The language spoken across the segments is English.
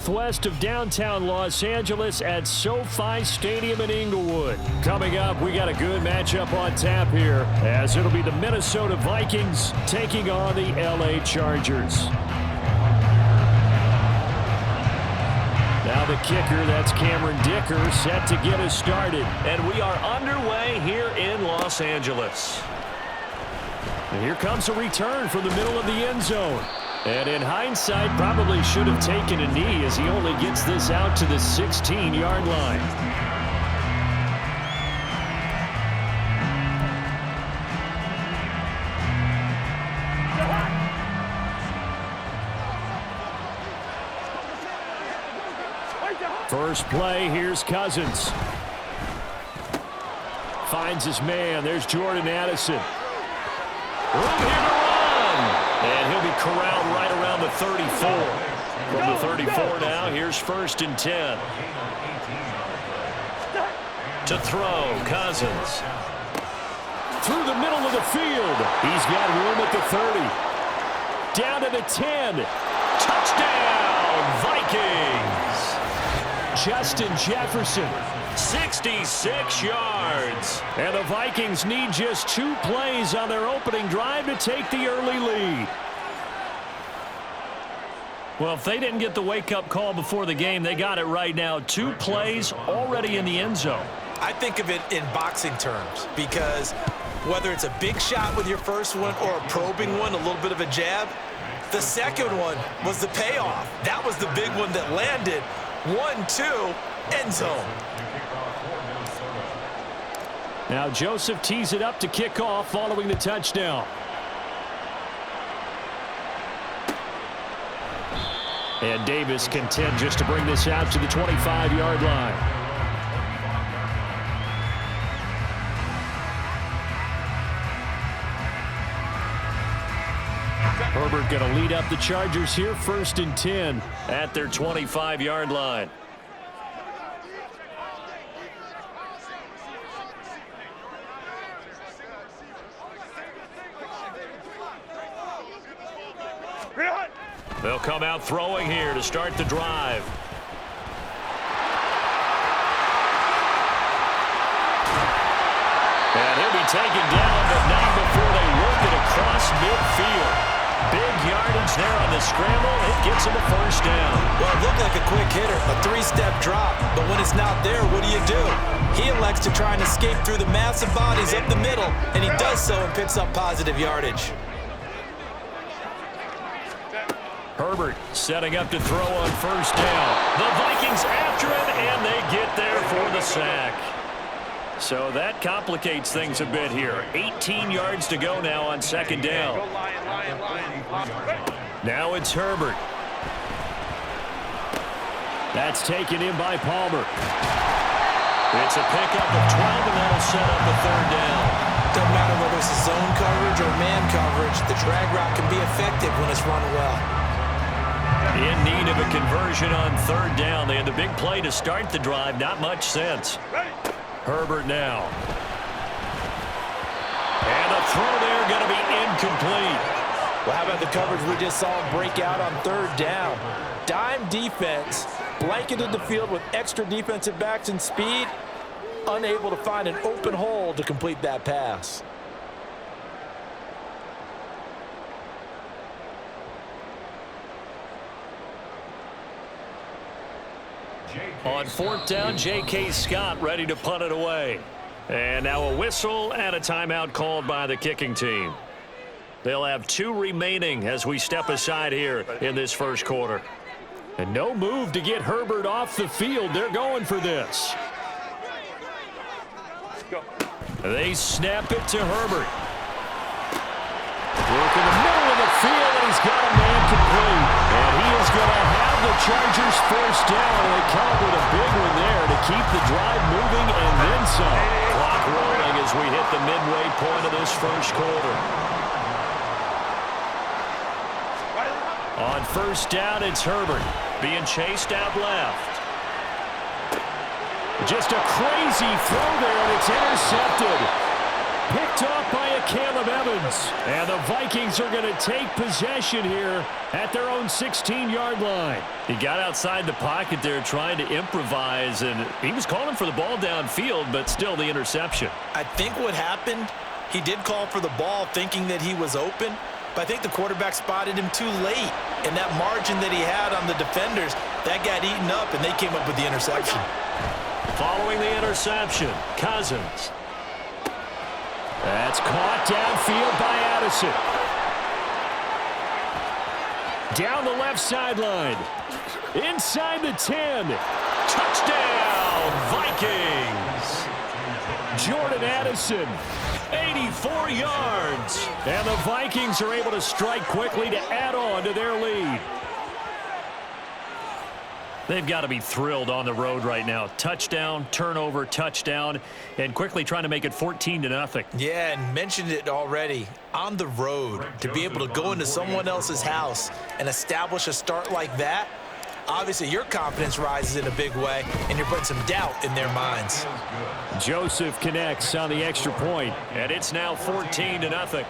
northwest of downtown Los Angeles at SoFi Stadium in Inglewood. Coming up, we got a good matchup on tap here, as it'll be the Minnesota Vikings taking on the LA Chargers. Now the kicker, that's Cameron Dicker, set to get us started. And we are underway here in Los Angeles. And here comes a return from the middle of the end zone. And in hindsight, probably should have taken a knee as he only gets this out to the 16-yard line. First play, here's Cousins. Finds his man. There's Jordan Addison. Room here to run. And he'll be corralled right around the 34. From the 34 now, here's 1st and 10. To throw, Cousins. Through the middle of the field. He's got room at the 30. Down to the 10. Touchdown, Vikings. Justin Jefferson. 66 yards. And the Vikings need just 2 plays on their opening drive to take the early lead. Well, if they didn't get the wake-up call before the game, they got it right now. 2 plays already in the end zone. I think of it in boxing terms, because whether it's a big shot with your first one or a probing one, a little bit of a jab, the second one was the payoff. That was the big one that landed. 1-2, end zone. Now Joseph tees it up to kick off following the touchdown. And Davis content just to bring this out to the 25-yard line. Herbert going to lead up the Chargers here, 1st and 10 at their 25-yard line. They'll come out throwing here to start the drive. And he'll be taken down, but not before they work it across midfield. Big yardage there on the scramble. It gets him a 1st down. Well, it looked like a quick hitter, a 3-step drop. But when it's not there, what do? He elects to try and escape through the massive bodies up the middle, and he does so and picks up positive yardage. Herbert setting up to throw on 1st down. The Vikings after him, and they get there for the sack. So that complicates things a bit here. 18 yards to go now on 2nd down. Now it's Herbert. That's taken in by Palmer. It's a pickup of 12, and that'll set up a 3rd down. Doesn't matter whether it's zone coverage or man coverage, the drag route can be effective when it's run well. In need of a conversion on 3rd down. They had the big play to start the drive. Not much sense. Herbert now. And a throw there going to be incomplete. Well, how about the coverage we just saw him break out on 3rd down? Dime defense, blanketed the field with extra defensive backs and speed, unable to find an open hole to complete that pass. On 4th down, J.K. Scott ready to punt it away. And now a whistle and a timeout called by the kicking team. They'll have 2 remaining as we step aside here in this 1st quarter. And no move to get Herbert off the field. They're going for this. They snap it to Herbert. Work in the middle of the field, and he's got a man complete. And he is going to have the Chargers 1st down. They come up with a big one there to keep the drive moving and then some. Clock rolling as we hit the midway point of this 1st quarter. On 1st down, it's Herbert being chased out left. Just a crazy throw there, and it's intercepted. Picked off by a Caleb Evans. And the Vikings are going to take possession here at their own 16-yard line. He got outside the pocket there trying to improvise, and he was calling for the ball downfield, but still the interception. I think what happened, he did call for the ball thinking that he was open, but I think the quarterback spotted him too late. And that margin that he had on the defenders, that got eaten up, and they came up with the interception. Following the interception, Cousins. That's caught downfield by Addison. Down the left sideline. Inside the 10. Touchdown, Vikings. Jordan Addison, 84 yards. And the Vikings are able to strike quickly to add on to their lead. They've got to be thrilled on the road right now. Touchdown, turnover, touchdown, and quickly trying to make it 14-0. Yeah, and mentioned it already. On the road, to be able to go into someone else's house and establish a start like that, obviously your confidence rises in a big way, and you're putting some doubt in their minds. Joseph connects on the extra point. And it's now 14-0.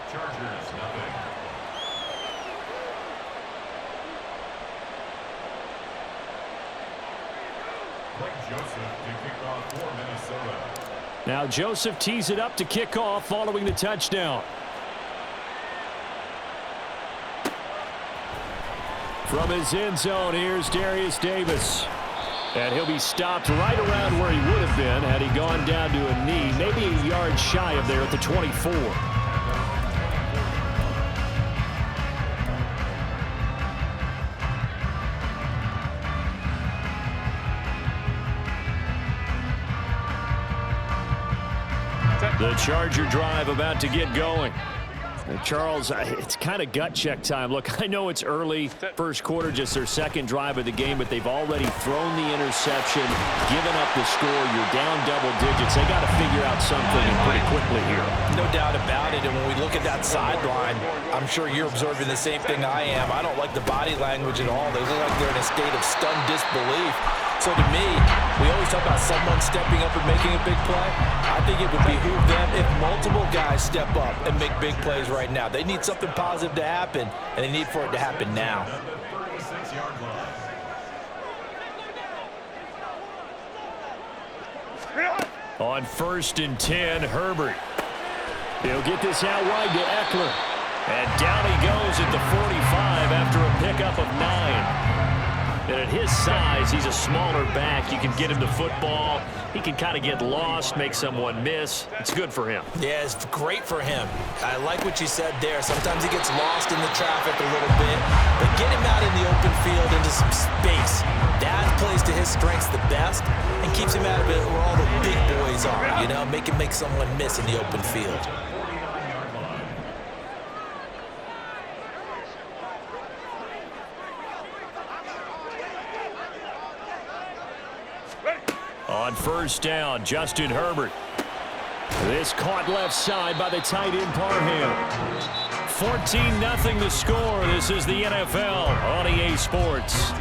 Now Joseph tees it up to kick off following the touchdown. From his end zone, here's Darius Davis. And he'll be stopped right around where he would have been had he gone down to a knee, maybe a yard shy of there at the 24. The Charger drive about to get going. Charles, it's kind of gut check time. Look, I know it's early, first quarter, just their second drive of the game, but they've already thrown the interception, given up the score. You're down double digits. They got to figure out something pretty quickly here. No doubt about it, and when we look at that sideline, I'm sure you're observing the same thing I am. I don't like the body language at all. They look like they're in a state of stunned disbelief. So to me, we always talk about someone stepping up and making a big play. I think it would behoove them if multiple guys step up and make big plays right now. They need something positive to happen, and they need for it to happen now. On 1st and 10, Herbert. He'll get this out wide to Eckler. And down he goes at the 45 after a pickup of 9. And at his size, he's a smaller back. You can get him the football. He can kind of get lost, make someone miss. It's good for him. Yeah, it's great for him. I like what you said there. Sometimes he gets lost in the traffic a little bit, but get him out in the open field into some space. That plays to his strengths the best and keeps him out of it where all the big boys are, you know, make him make someone miss in the open field. On 1st down, Justin Herbert. This caught left side by the tight end Parham. 14-0 the score. This is the NFL on EA Sports.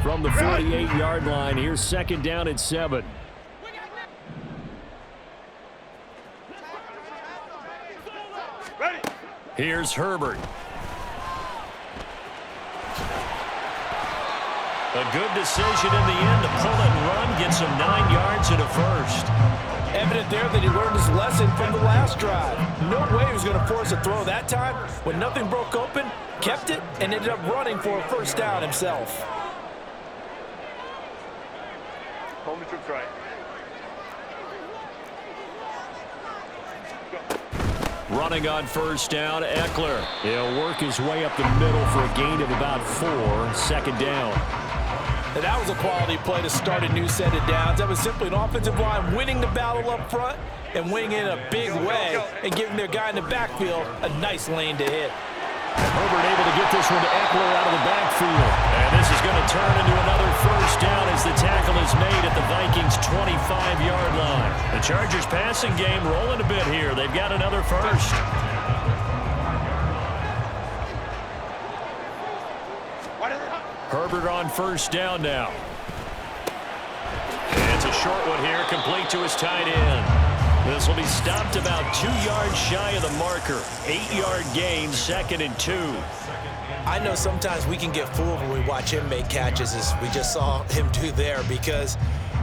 From the 48-yard line, here's 2nd down and 7. Here's Herbert. A good decision in the end to pull it and run, gets him 9 yards and a first. Evident there that he learned his lesson from the last drive. No way he was going to force a throw that time. When nothing broke open, kept it, and ended up running for a 1st down himself. Home to try. Running on 1st down, Eckler. He'll work his way up the middle for a gain of about 4. 2nd down. And that was a quality play to start a new set of downs. That was simply an offensive line winning the battle up front and winning in a big way and giving their guy in the backfield a nice lane to hit. Herbert able to get this one to Eckler out of the backfield. And this is going to turn into another 1st down as the tackle is made at the Vikings' 25-yard line. The Chargers passing game rolling a bit here. They've got another 1st. Herbert on first down now. And it's a short one here, complete to his tight end. This will be stopped about 2 yards shy of the marker. 8-yard gain, 2nd and 2. I know sometimes we can get fooled when we watch him make catches, as we just saw him do there, because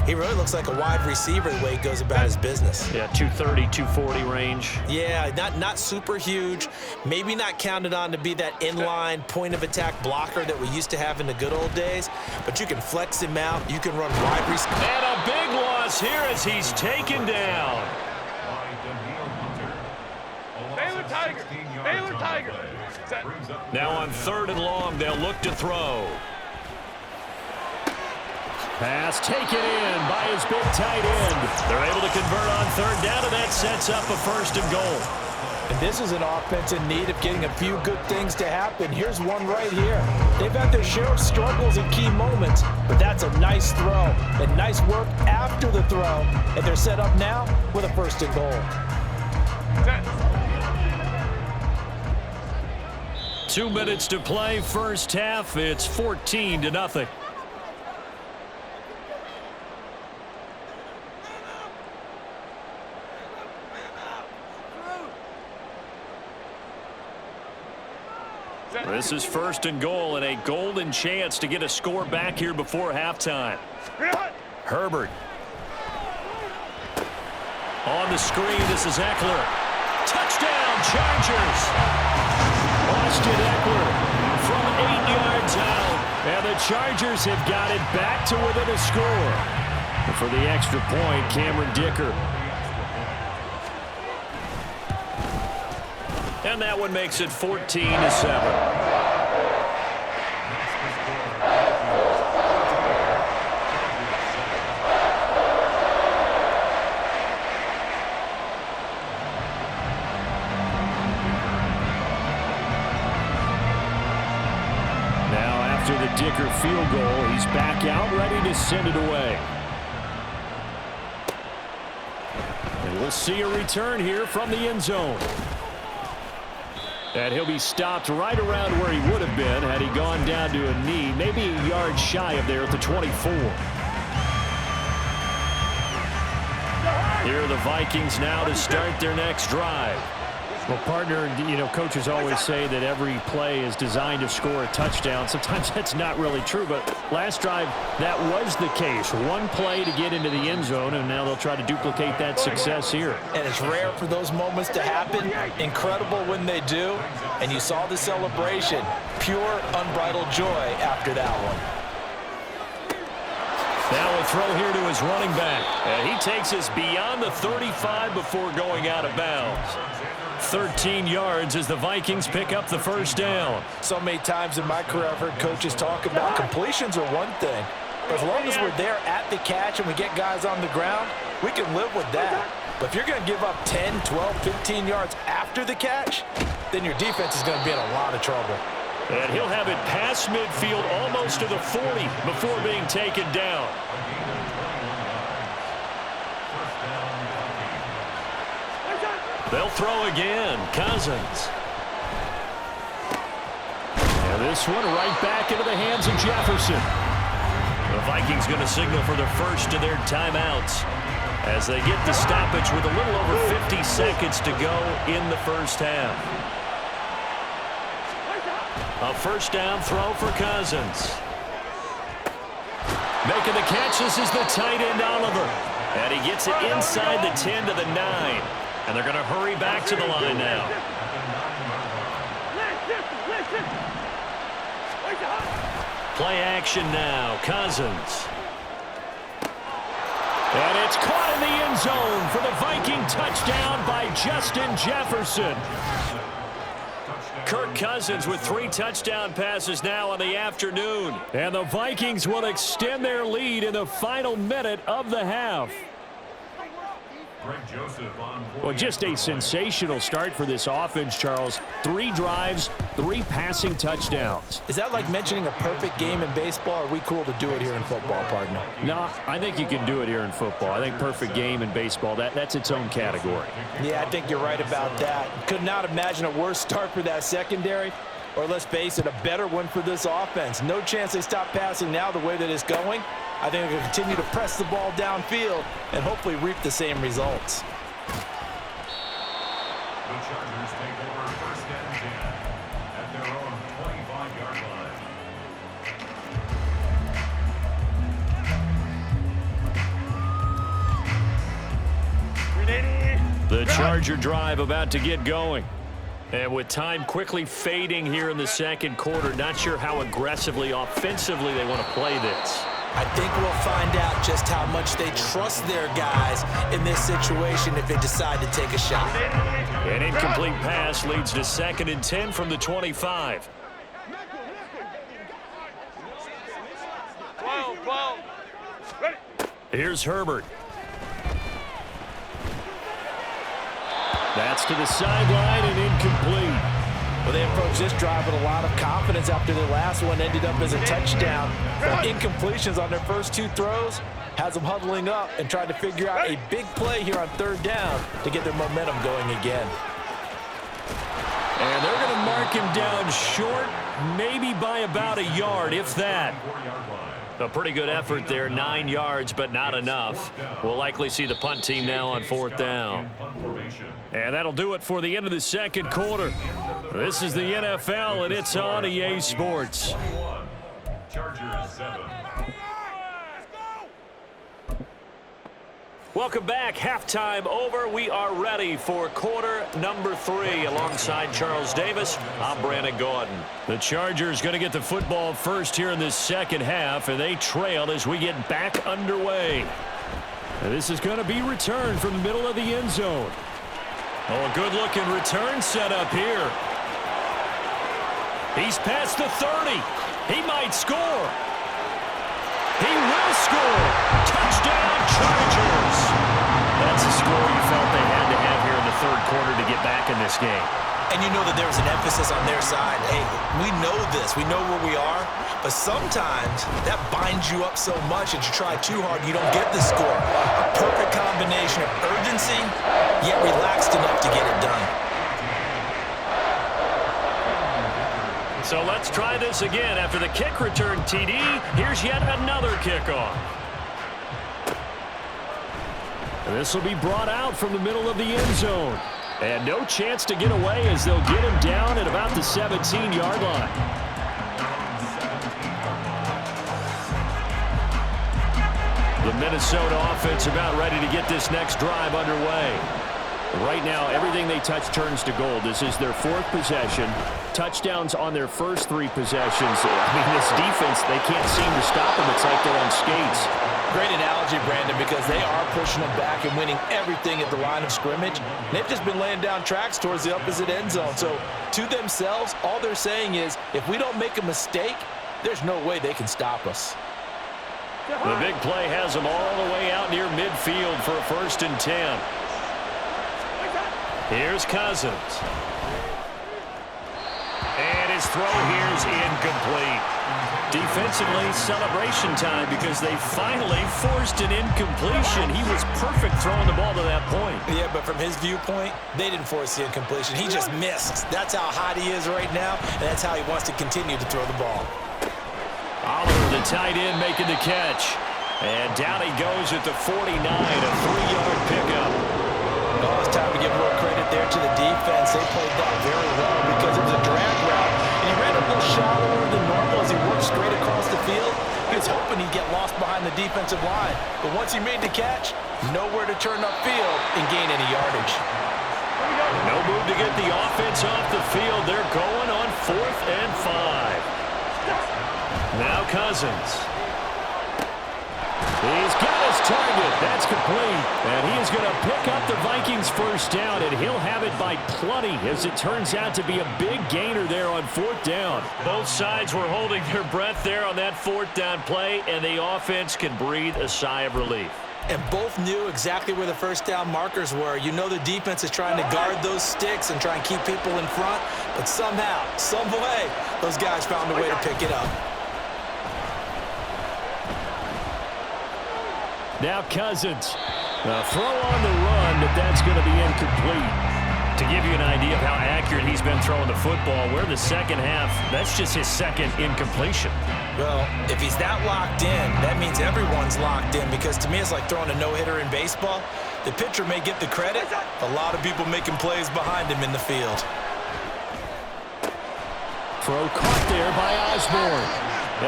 he really looks like a wide receiver the way he goes about his business. Yeah, 230, 240 range. Yeah, not super huge. Maybe not counted on to be that inline point-of-attack blocker that we used to have in the good old days, but you can flex him out. You can run wide receiver. And a big loss here as he's taken down. Baylor Tiger. Baylor Tiger. Now on 3rd and long, they'll look to throw. Pass taken in by his big tight end. They're able to convert on 3rd down, and that sets up a 1st and goal. And this is an offense in need of getting a few good things to happen. Here's one right here. They've had their share of struggles in key moments, but that's a nice throw and nice work after the throw. And they're set up now with a 1st and goal. 2 minutes to play, first half. It's 14-0. This is 1st and goal and a golden chance to get a score back here before halftime. Herbert. On the screen, this is Eckler. Touchdown, Chargers. Austin Eckler from 8 yards out. And the Chargers have got it back to within a score. And for the extra point, Cameron Dicker. And that one makes it 14-7. Dicker field goal. He's back out, ready to send it away. And we'll see a return here from the end zone. And he'll be stopped right around where he would have been had he gone down to a knee, maybe a yard shy of there at the 24. Here are the Vikings now to start their next drive. Well, partner, you know, coaches always say that every play is designed to score a touchdown. Sometimes that's not really true, but last drive, that was the case. One play to get into the end zone, and now they'll try to duplicate that success here. And it's rare for those moments to happen. Incredible when they do. And you saw the celebration. Pure, unbridled joy after that one. Now a throw here to his running back. And he takes us beyond the 35 before going out of bounds. 13 yards as the Vikings pick up the 1st down. So many times in my career I've heard coaches talk about completions are one thing. But as long as we're there at the catch and we get guys on the ground, we can live with that. But if you're going to give up 10, 12, 15 yards after the catch, then your defense is going to be in a lot of trouble. And he'll have it past midfield almost to the 40 before being taken down. They'll throw again. Cousins. And this one right back into the hands of Jefferson. The Vikings going to signal for the first of their timeouts as they get the stoppage with a little over 50 seconds to go in the first half. A 1st down throw for Cousins. Making the catch, this is the tight end Oliver. And he gets it inside the 10 to the 9. And they're going to hurry back to the line now. Play action now. Cousins. And it's caught in the end zone for the Viking touchdown by Justin Jefferson. Kirk Cousins with 3 touchdown passes now on the afternoon. And the Vikings will extend their lead in the final minute of the half. Well, just a sensational start for this offense, Charles. 3 drives, 3 passing touchdowns. Is that like mentioning a perfect game in baseball? Or are we cool to do it here in football, partner? No, I think you can do it here in football. I think perfect game in baseball, that's its own category. Yeah, I think you're right about that. Could not imagine a worse start for that secondary. or let's face it, a better one for this offense. No chance they stop passing now the way that it's going. I think they're going to continue to press the ball downfield and hopefully reap the same results. The Chargers take over first and 10 at their own 25-yard line. The Charger drive about to get going. And with time quickly fading here in the second quarter, not sure how aggressively, offensively they want to play this. I think we'll find out just how much they trust their guys in this situation if they decide to take a shot. An incomplete pass leads to 2nd and 10 from the 25. 12. Ready. Here's Herbert. That's to the sideline and incomplete. Well, they approached this drive with a lot of confidence after their last one ended up as a touchdown. But incompletions on their first 2 throws has them huddling up and trying to figure out a big play here on 3rd down to get their momentum going again. And they're going to mark him down short, maybe by about a yard, if that. A pretty good effort there, 9 yards, but not enough. We'll likely see the punt team now on 4th down. And that'll do it for the end of the second quarter. This is the NFL, and it's on EA Sports. Chargers 7. Welcome back. Halftime over. We are ready for quarter number 3. Alongside Charles Davis, I'm Brandon Gordon. The Chargers going to get the football first here in this second half, and they trail as we get back underway. And this is going to be returned from the middle of the end zone. Oh, a good-looking return set up here. He's past the 30. He might score. He will score. Touchdown, Chargers. That's a score you felt they had to have here in the 3rd quarter to get back in this game. And you know that there was an emphasis on their side. Hey, we know this. We know where we are. But sometimes that binds you up so much that you try too hard, you don't get the score. A perfect combination of urgency, yet relaxed enough to get it done. So let's try this again. After the kick return TD, here's yet another kickoff. This will be brought out from the middle of the end zone. And no chance to get away as they'll get him down at about the 17-yard line. The Minnesota offense about ready to get this next drive underway. Right now, everything they touch turns to gold. This is their 4th possession. Touchdowns on their first 3 possessions. I mean, this defense, they can't seem to stop them. It's like they're on skates. Great analogy, Brandon, because they are pushing them back and winning everything at the line of scrimmage. They've just been laying down tracks towards the opposite end zone. So to themselves, all they're saying is, if we don't make a mistake, there's no way they can stop us. The big play has them all the way out near midfield for a 1st and 10. Here's Cousins. And his throw here's incomplete. Defensively, celebration time because they finally forced an incompletion. He was perfect throwing the ball to that point. Yeah, but from his viewpoint, they didn't force the incompletion. He just missed. That's how hot he is right now, and that's how he wants to continue to throw the ball. Oliver, the tight end, making the catch. And down he goes at the 49, a 3-yard pickup. Oh, it's time to give more credit there to the defense. They played that very well because it was a drag route. And he ran a little shallower than normal as he worked straight across the field. He was hoping he'd get lost behind the defensive line. But once he made the catch, nowhere to turn upfield and gain any yardage. No move to get the offense off the field. They're going on 4th and 5. Now Cousins. He's got his target. That's complete. And he is going to pick up the Vikings first down, and he'll have it by plenty as it turns out to be a big gainer there on 4th down. Both sides were holding their breath there on that 4th down play, and the offense can breathe a sigh of relief. And both knew exactly where the first down markers were. You know the defense is trying to guard those sticks and try and keep people in front, but somehow, some way, those guys found a way to pick it up. Now Cousins. A throw on the run, but that's going to be incomplete. To give you an idea of how accurate he's been throwing the football, we're in the second half. That's just his second incompletion. Well, if he's that locked in, that means everyone's locked in, because to me it's like throwing a no-hitter in baseball. The pitcher may get the credit, a lot of people making plays behind him in the field. Throw caught there by Osborne.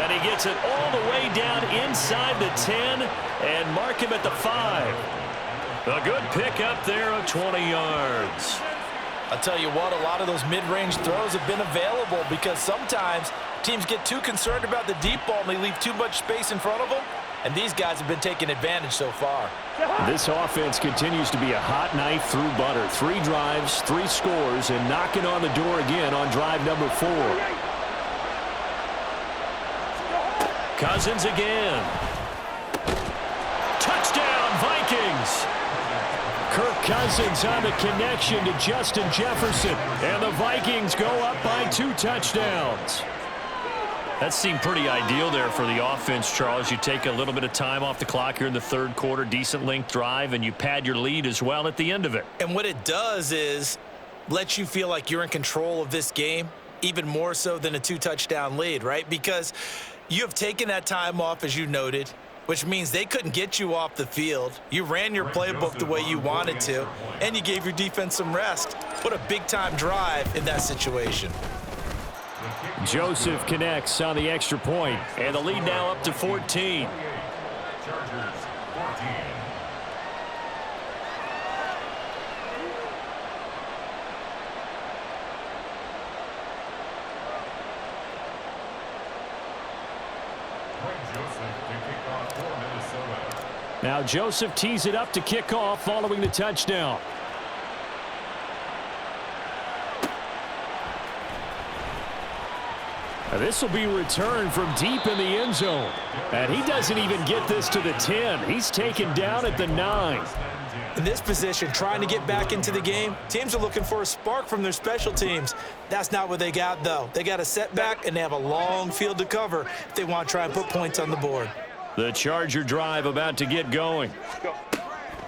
And he gets it all the way down inside the 10 and mark him at the 5. A good pick up there of 20 yards. I'll tell you what, a lot of those mid-range throws have been available because sometimes teams get too concerned about the deep ball and they leave too much space in front of them, and these guys have been taking advantage so far. This offense continues to be a hot knife through butter. 3 drives, 3 scores, and knocking on the door again on drive number 4. Cousins again. Touchdown, Vikings. Kirk Cousins on the connection to Justin Jefferson. And the Vikings go up by 2 touchdowns. That seemed pretty ideal there for the offense, Charles. You take a little bit of time off the clock here in the third quarter, decent length drive, and you pad your lead as well at the end of it. And what it does is lets you feel like you're in control of this game, even more so than a 2-touchdown lead, right? Because you have taken that time off, as you noted, which means they couldn't get you off the field. You ran your playbook the way you wanted to, and you gave your defense some rest. What a big-time drive in that situation. Joseph connects on the extra point. And the lead now up to 14. Chargers 14. Now Joseph tees it up to kick off following the touchdown. This will be returned from deep in the end zone. And he doesn't even get this to the 10. He's taken down at the 9. In this position, trying to get back into the game, teams are looking for a spark from their special teams. That's not what they got, though. They got a setback, and they have a long field to cover if they want to try and put points on the board. The Charger drive about to get going.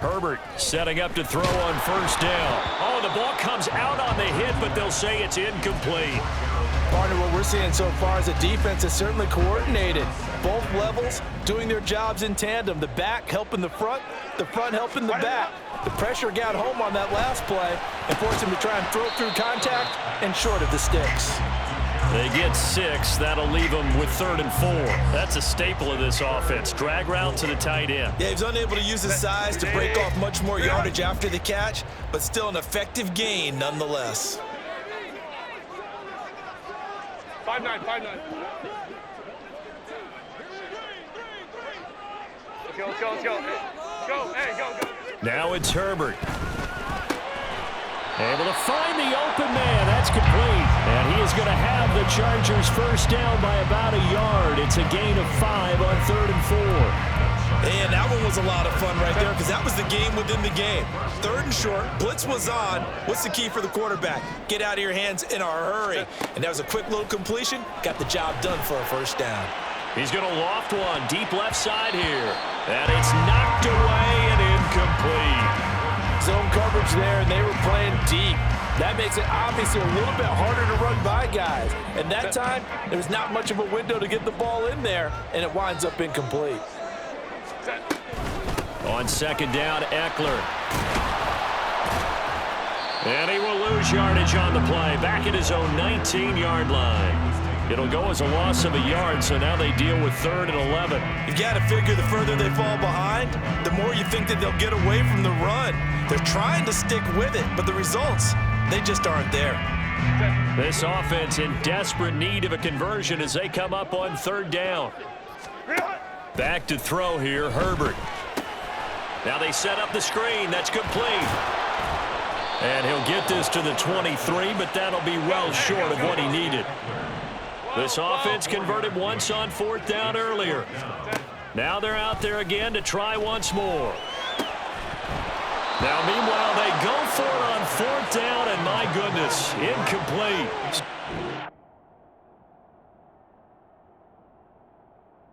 Herbert setting up to throw on first down. Oh, the ball comes out on the hit, but they'll say it's incomplete. Partner, what we're seeing so far is the defense is certainly coordinated. Both levels doing their jobs in tandem. The back helping the front helping the back. The pressure got home on that last play and forced him to try and throw through contact and short of the sticks. They get 6. That'll leave them with 3rd and 4. That's a staple of this offense. Drag route to the tight end. Yeah, he's unable to use his size to break off much more yardage after the catch, but still an effective gain nonetheless. 5-9, 5-9. Let's go. Go, hey, go. Now it's Herbert. Able to find the open man. That's complete. And he is going to have the Chargers first down by about a yard. It's a gain of 5 on 3rd and 4. And that one was a lot of fun right there because that was the game within the game. 3rd and short, blitz was on. What's the key for the quarterback? Get out of your hands in a hurry. And that was a quick little completion. Got the job done for a first down. He's going to loft one deep left side here. And it's knocked away and incomplete. Zone coverage there, and they were playing deep. That makes it obviously a little bit harder to run by guys. And that time, there was not much of a window to get the ball in there, and it winds up incomplete. On 2nd down, Eckler. And he will lose yardage on the play. Back at his own 19-yard line. It'll go as a loss of a yard, so now they deal with 3rd and 11. You got to figure the further they fall behind, the more you think that they'll get away from the run. They're trying to stick with it, but the results, they just aren't there. This offense in desperate need of a conversion as they come up on 3rd down. Back to throw here, Herbert. Now they set up the screen. That's complete. And he'll get this to the 23, but that'll be well short of what he needed. This offense converted once on 4th down earlier. Now they're out there again to try once more. Now, meanwhile, they go for it on 4th down, and my goodness, incomplete.